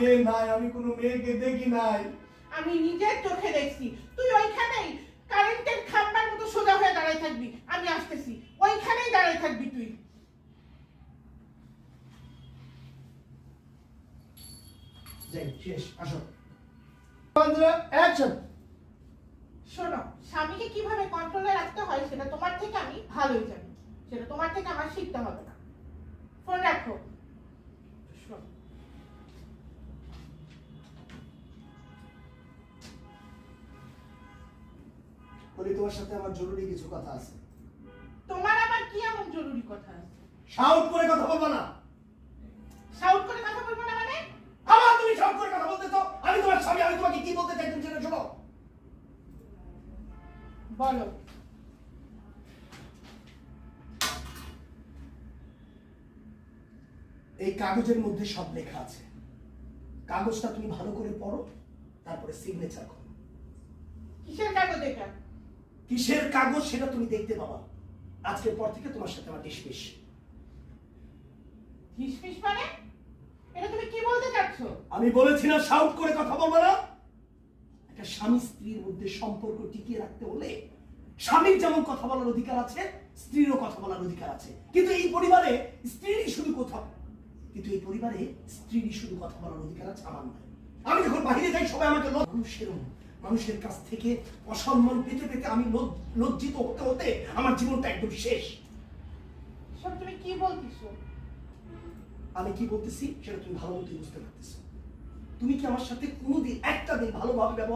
মেয়ে নাই, আমি কোনো মেয়েকে দেখি নাই। আমি নিজের চোখে দেখছি তুই ওইখানেই কারেন্টের খাম্বার মতো সোজা হয়ে দাঁড়ায় থাকবি। আমি আসতেছি, ওইখানেই দাঁড়ায় থাকবি তুই। যাই, শেষ, আসো। অ্যাকশন। শোনো, স্বামীকে কিভাবে কন্ট্রোলে রাখতে হয় সেটা তোমার থেকে আমি ভালোই জানি, সেটা তোমার থেকে আমার শিখতে হবে না। ফোন রাখো। শোনো, বলি, তোমার সাথে আমার জরুরি কিছু কথা আছে। তোমার আবার কি এমন জরুরি কথা আছে? শাউট করে কথা বলবা না। শাউট করে কথা বলবো না মানে? আবার তুমি শাউট করে কথা বলতেছো। আমি তোমার স্বামী, আমি তোমাকে কি বলতে চাই তুমি সেটা শোনো। বলো। এই কাগজের মধ্যে সব লেখা আছে। কাগজটা তুমি ভালো করে পড়ো, তারপরে সিগনেচার করো। কিসের কাগজ এটা? কিসের কাগজ সেটা তুমি দেখতে পাবা। আজকের পর থেকে তোমার সাথে আমার ডিসমিস। ফিসফিস মানে? এটা তুমি কি বলতে চাচ্ছ? আমি বলেছি না শাউট করে কথা বলবো না। একটা স্বামী স্ত্রীর মধ্যে সম্পর্ক টিকিয়ে রাখতে হলে স্বামীর যেমন কথা বলার অধিকার আছে, স্ত্রীরও কথা বলার অধিকার আছে। কিন্তু এই পরিবারে স্ত্রীরই শুধু কথা বলার অধিকার আছে, আমার নয়। আমি যখন বাইরে যাই সবাই আমাকে মানুষের কাছ থেকে অসম্মান পেতে পেতে আমি লজ্জিত হতে হতে আমার জীবনটা একদম শেষ। সব তুমি কি বলতেছো? আমি কি বলতেছি সেটা তুমি ভালো মতোই বুঝতে পারতেছো। তুমি কি আমার সাথে কোনোদিন একটা দিন ভালোভাবে ব্যবহার